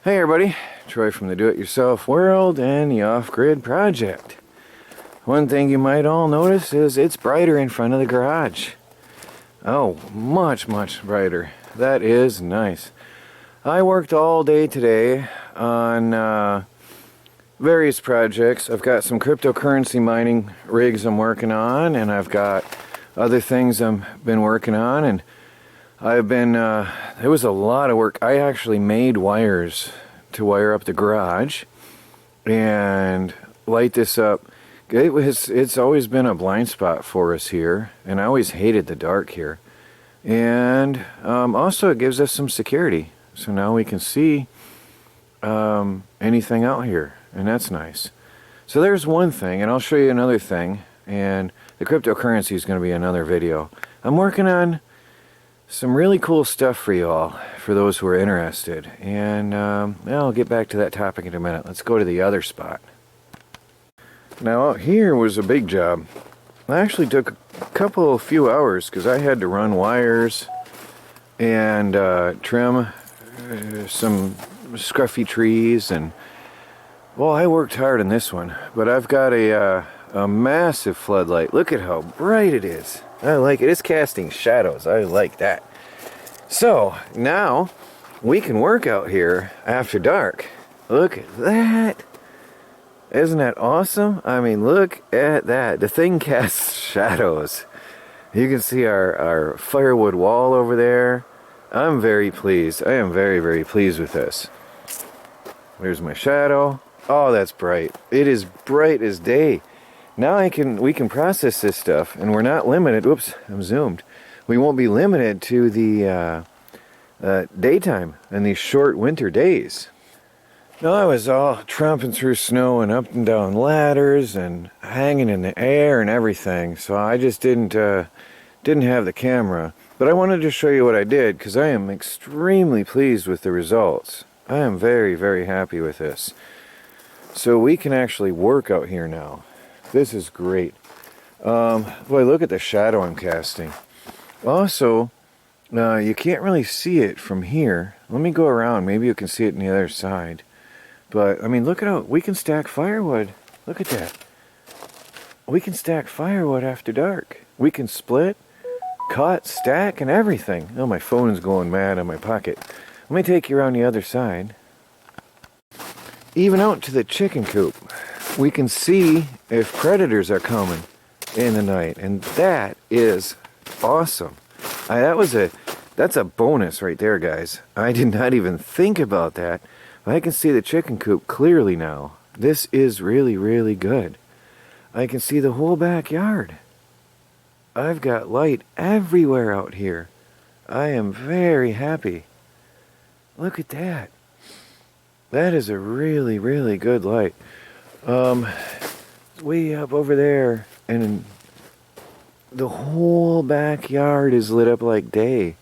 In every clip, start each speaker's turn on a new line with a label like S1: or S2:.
S1: Hey everybody, Troy from the Do-It-Yourself World and the Off-Grid Project. One thing you might all notice is it's brighter in front of the garage. Oh, much brighter. That is nice. I worked all day today on various projects. I've got some cryptocurrency mining rigs I'm working on, and I've got other things I've been working on, and I've been, it was a lot of work. I actually made wires to wire up the garage and light this up. It's always been a blind spot for us here, and I always hated the dark here. And also it gives us some security. So now we can see anything out here, and that's nice. So there's one thing, and I'll show you another thing, and the cryptocurrency is going to be another video. I'm working on some really cool stuff for you all, for those who are interested. And I'll get back to that topic in a minute. Let's go to the other spot. Now out here was a big job. I actually took a few hours because I had to run wires and trim some scruffy trees, and well, I worked hard on this one. But I've got a massive floodlight. Look at how bright it is. I like it. It's casting shadows. I like that. So now we can work out here after dark. Look at that. Isn't that awesome? I mean, look at that. The thing casts shadows. You can see our firewood wall over there. I'm very pleased. I am very pleased with this. There's my shadow. Oh, that's bright. It is bright as day. Now we can process this stuff, and we're not limited. Whoops, I'm zoomed. We won't be limited to the daytime and these short winter days. Now I was all tromping through snow and up and down ladders and hanging in the air and everything, so I just didn't have the camera. But I wanted to show you what I did because I am extremely pleased with the results. I am very happy with this. So we can actually work out here now. This is great. Boy, look at the shadow I'm casting. Also, you can't really see it from here. Let me go around. Maybe you can see it on the other side. But, I mean, look at how we can stack firewood. Look at that. We can stack firewood after dark. We can split, cut, stack, and everything. Oh, my phone is going mad in my pocket. Let me take you around the other side. Even out to the chicken coop. We can see if predators are coming in the night, and that is awesome. That's a bonus right there, guys. I did not even think about that. I can see the chicken coop clearly now. This is really good. I can see the whole backyard. I've got light everywhere out here. I am very happy. Look at that. That is a really good light. Way up over there, and the whole backyard is lit up like day.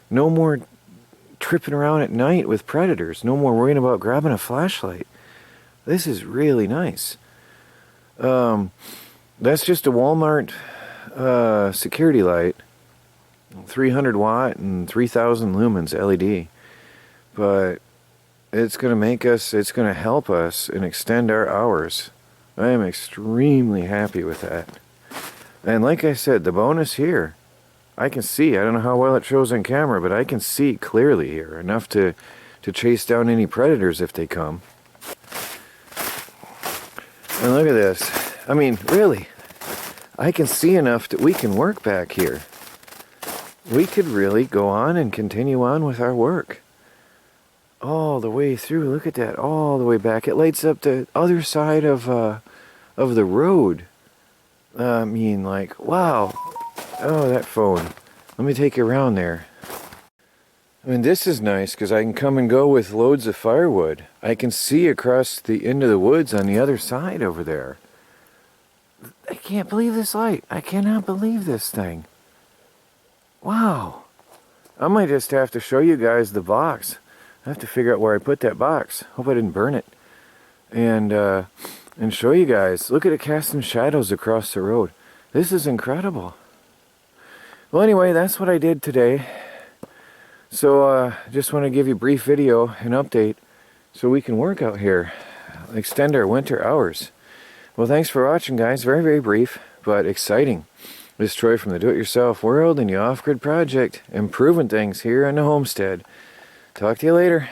S1: No more tripping around at night with predators. No more worrying about grabbing a flashlight. This is really nice. That's just a Walmart security light, 300 watt and 3000 lumens LED. But it's going to help us and extend our hours. I am extremely happy with that. And like I said, the bonus here, I can see. I don't know how well it shows on camera, but I can see clearly here, enough to chase down any predators if they come. And look at this. I mean, really, I can see enough that we can work back here. We could really go on and continue on with our work. All the way through. Look at that. All the way back. It lights up the other side of the road. I mean, like, wow. Oh, that phone. Let me take you around there. I mean, this is nice because I can come and go with loads of firewood. I can see across the end of the woods on the other side over there. I can't believe this light. I cannot believe this thing. Wow. I might just have to show you guys the box. I have to figure out where I put that box. Hope I didn't burn it. And show you guys. Look at it casting shadows across the road. This is incredible. Well, anyway, that's what I did today. So, just want to give you a brief video, an update. so we can work out here, extend our winter hours. Well, thanks for watching, guys. Very, very brief, but exciting. This is Troy from the Do-It-Yourself World and the Off-Grid Project, improving things here on the homestead. Talk to you later.